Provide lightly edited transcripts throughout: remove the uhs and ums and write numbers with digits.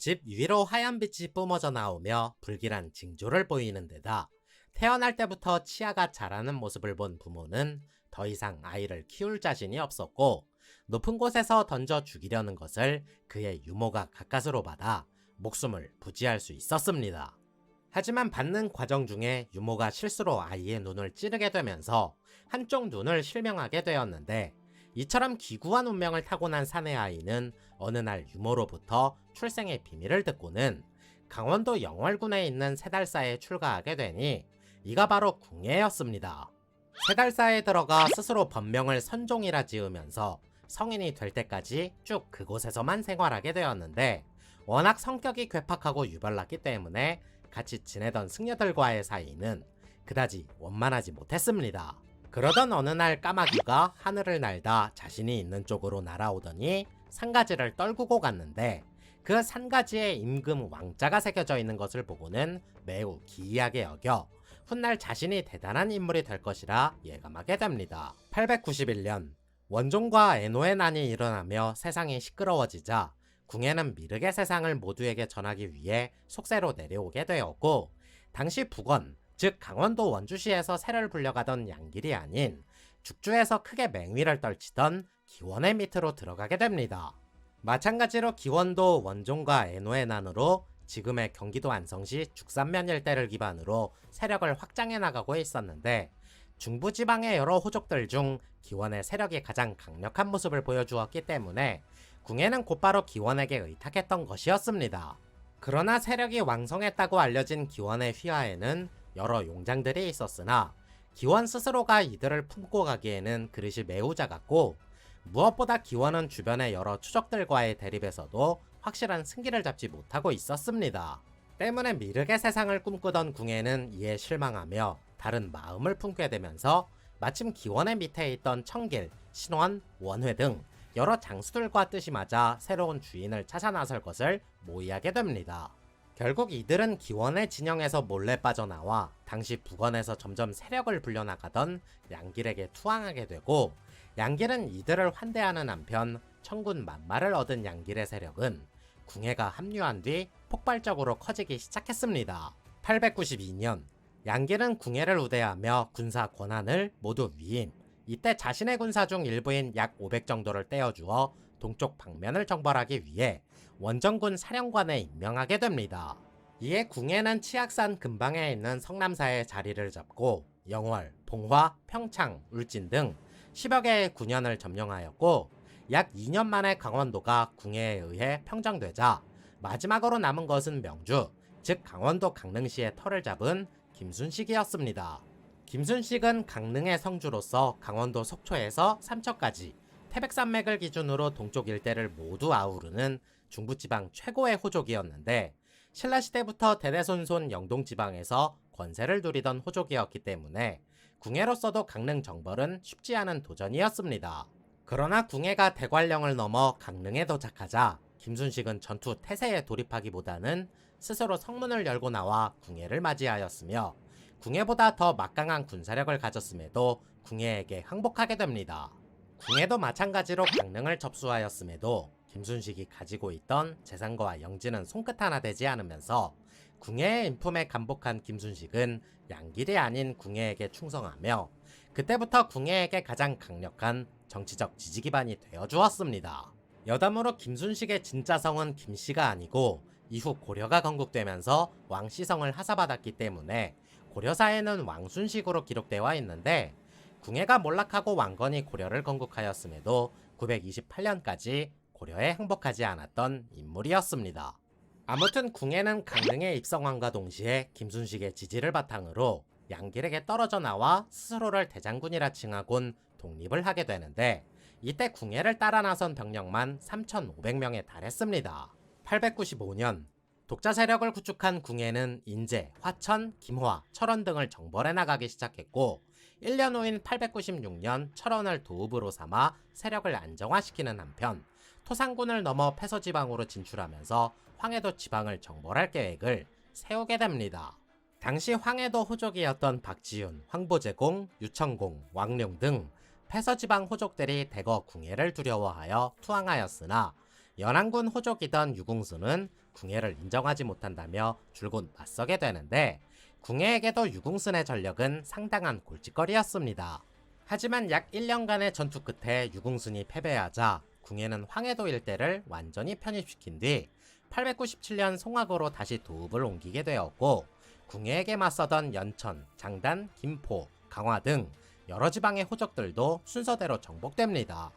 집 위로 하얀 빛이 뿜어져 나오며 불길한 징조를 보이는 데다 태어날 때부터 치아가 자라는 모습을 본 부모는 더 이상 아이를 키울 자신이 없었고 높은 곳에서 던져 죽이려는 것을 그의 유모가 가까스로 받아 목숨을 부지할 수 있었습니다. 하지만 받는 과정 중에 유모가 실수로 아이의 눈을 찌르게 되면서 한쪽 눈을 실명하게 되었는데, 이처럼 기구한 운명을 타고난 사내 아이는 어느 날 유모로부터 출생의 비밀을 듣고는 강원도 영월군에 있는 세달사에 출가하게 되니 이가 바로 궁예였습니다. 세달사에 들어가 스스로 법명을 선종이라 지으면서 성인이 될 때까지 쭉 그곳에서만 생활하게 되었는데, 워낙 성격이 괴팍하고 유별났기 때문에 같이 지내던 승려들과의 사이는 그다지 원만하지 못했습니다. 그러던 어느 날 까마귀가 하늘을 날다 자신이 있는 쪽으로 날아오더니 산가지를 떨구고 갔는데, 그 산가지에 임금 왕자가 새겨져 있는 것을 보고는 매우 기이하게 여겨 훗날 자신이 대단한 인물이 될 것이라 예감하게 됩니다. 891년 원종과 애노의 난이 일어나며 세상이 시끄러워지자 궁예는 미륵의 세상을 모두에게 전하기 위해 속세로 내려오게 되었고, 당시 북원, 즉 강원도 원주시에서 세를 불려가던 양길이 아닌 죽주에서 크게 맹위를 떨치던 기원의 밑으로 들어가게 됩니다. 마찬가지로 기원도 원종과 애노의 난으로 지금의 경기도 안성시 죽산면 일대를 기반으로 세력을 확장해 나가고 있었는데, 중부지방의 여러 호족들 중 기원의 세력이 가장 강력한 모습을 보여주었기 때문에 궁예는 곧바로 기원에게 의탁했던 것이었습니다. 그러나 세력이 왕성했다고 알려진 기원의 휘하에는 여러 용장들이 있었으나 기원 스스로가 이들을 품고 가기에는 그릇이 매우 작았고, 무엇보다 기원은 주변의 여러 추적들과의 대립에서도 확실한 승기를 잡지 못하고 있었습니다. 때문에 미륵의 세상을 꿈꾸던 궁예는 이에 실망하며 다른 마음을 품게 되면서 마침 기원의 밑에 있던 청길, 신원, 원회 등 여러 장수들과 뜻이 맞아 새로운 주인을 찾아 나설 것을 모의하게 됩니다. 결국 이들은 기원의 진영에서 몰래 빠져나와 당시 북원에서 점점 세력을 불려나가던 양길에게 투항하게 되고, 양길은 이들을 환대하는 한편 천군 만마를 얻은 양길의 세력은 궁예가 합류한 뒤 폭발적으로 커지기 시작했습니다. 892년 양길은 궁예를 우대하며 군사 권한을 모두 위임, 이때 자신의 군사 중 일부인 약 500 정도를 떼어주어 동쪽 방면을 정벌하기 위해 원정군 사령관에 임명하게 됩니다. 이에 궁예는 치악산 근방에 있는 성남사에 자리를 잡고 영월, 봉화, 평창, 울진 등 10여 개의 군현을 점령하였고, 약 2년 만에 강원도가 궁예에 의해 평정되자 마지막으로 남은 것은 명주, 즉 강원도 강릉시의 터를 잡은 김순식이었습니다. 김순식은 강릉의 성주로서 강원도 속초에서 삼척까지 태백산맥을 기준으로 동쪽 일대를 모두 아우르는 중부지방 최고의 호족이었는데, 신라시대부터 대대손손 영동지방에서 권세를 누리던 호족이었기 때문에 궁예로서도 강릉 정벌은 쉽지 않은 도전이었습니다. 그러나 궁예가 대관령을 넘어 강릉에 도착하자 김순식은 전투 태세에 돌입하기보다는 스스로 성문을 열고 나와 궁예를 맞이하였으며, 궁예보다 더 막강한 군사력을 가졌음에도 궁예에게 항복하게 됩니다. 궁예도 마찬가지로 강릉을 접수하였음에도 김순식이 가지고 있던 재산과 영지는 손끝 하나 되지 않으면서 궁예의 인품에 감복한 김순식은 양길이 아닌 궁예에게 충성하며 그때부터 궁예에게 가장 강력한 정치적 지지 기반이 되어 주었습니다. 여담으로 김순식의 진짜 성은 김씨가 아니고 이후 고려가 건국되면서 왕씨성을 하사받았기 때문에 고려사에는 왕순식으로 기록되어 있는데, 궁예가 몰락하고 왕건이 고려를 건국하였음에도 928년까지 고려에 항복하지 않았던 인물이었습니다. 아무튼 궁예는 강릉에 입성함과 동시에 김순식의 지지를 바탕으로 양길에게 떨어져 나와 스스로를 대장군이라 칭하곤 독립을 하게 되는데, 이때 궁예를 따라 나선 병력만 3,500명에 달했습니다. 895년 독자 세력을 구축한 궁예는 인제, 화천, 김화, 철원 등을 정벌해 나가기 시작했고, 1년 후인 896년 철원을 도읍으로 삼아 세력을 안정화시키는 한편 토상군을 넘어 패서지방으로 진출하면서 황해도 지방을 정벌할 계획을 세우게 됩니다. 당시 황해도 호족이었던 박지윤, 황보제공, 유천공, 왕룡 등 패서지방 호족들이 대거 궁예를 두려워하여 투항하였으나 연안군 호족이던 유궁수는 궁예를 인정하지 못한다며 줄곧 맞서게 되는데 궁예에게도 유궁순의 전력은 상당한 골칫거리였습니다. 하지만 약 1년간의 전투 끝에 유궁순이 패배하자 궁예는 황해도 일대를 완전히 편입시킨 뒤 897년 송악으로 다시 도읍을 옮기게 되었고 궁예에게 맞서던 연천, 장단, 김포, 강화 등 여러 지방의 호족들도 순서대로 정복됩니다.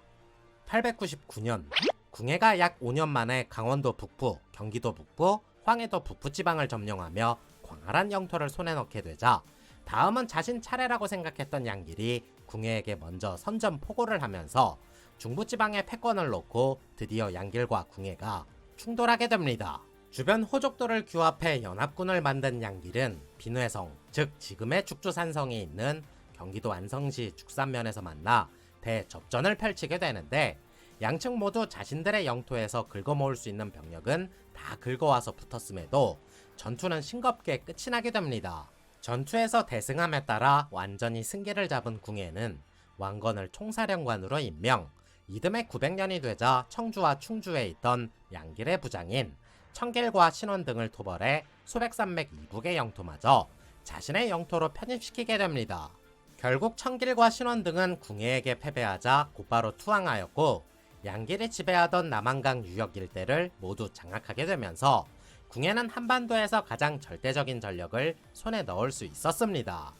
899년 궁예가 약 5년 만에 강원도 북부, 경기도 북부, 황해도 북부 지방을 점령하며 광활한 영토를 손에 넣게 되자 다음은 자신 차례라고 생각했던 양길이 궁예에게 먼저 선전포고를 하면서 중부지방의 패권을 놓고 드디어 양길과 궁예가 충돌하게 됩니다. 주변 호족들을 규합해 연합군을 만든 양길은 비뇌성, 즉 지금의 죽주산성이 있는 경기도 안성시 죽산면에서 만나 대접전을 펼치게 되는데 양측 모두 자신들의 영토에서 긁어모을 수 있는 병력은 다 긁어와서 붙었음에도 전투는 싱겁게 끝이 나게 됩니다. 전투에서 대승함에 따라 완전히 승기를 잡은 궁예는 왕건을 총사령관으로 임명, 이듬해 900년이 되자 청주와 충주에 있던 양길의 부장인 청길과 신원 등을 토벌해 소백산맥 이북의 영토마저 자신의 영토로 편입시키게 됩니다. 결국 청길과 신원 등은 궁예에게 패배하자 곧바로 투항하였고 양길이 지배하던 남한강 유역 일대를 모두 장악하게 되면서 궁예는 한반도에서 가장 절대적인 전력을 손에 넣을 수 있었습니다.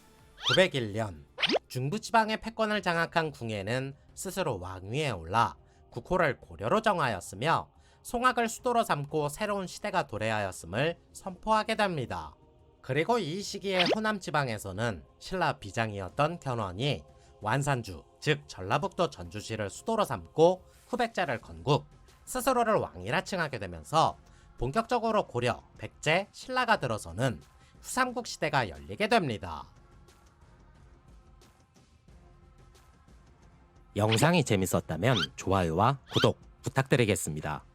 901년 중부지방의 패권을 장악한 궁예는 스스로 왕위에 올라 국호를 고려로 정하였으며 송악을 수도로 삼고 새로운 시대가 도래하였음을 선포하게 됩니다. 그리고 이 시기에 호남 지방에서는 신라 비장이었던 견훤이 완산주, 즉 전라북도 전주시를 수도로 삼고 후백제를 건국, 스스로를 왕이라 칭하게 되면서 본격적으로 고려, 백제, 신라가 들어서는 후삼국 시대가 열리게 됩니다. 영상이 재밌었다면 좋아요와 구독 부탁드리겠습니다.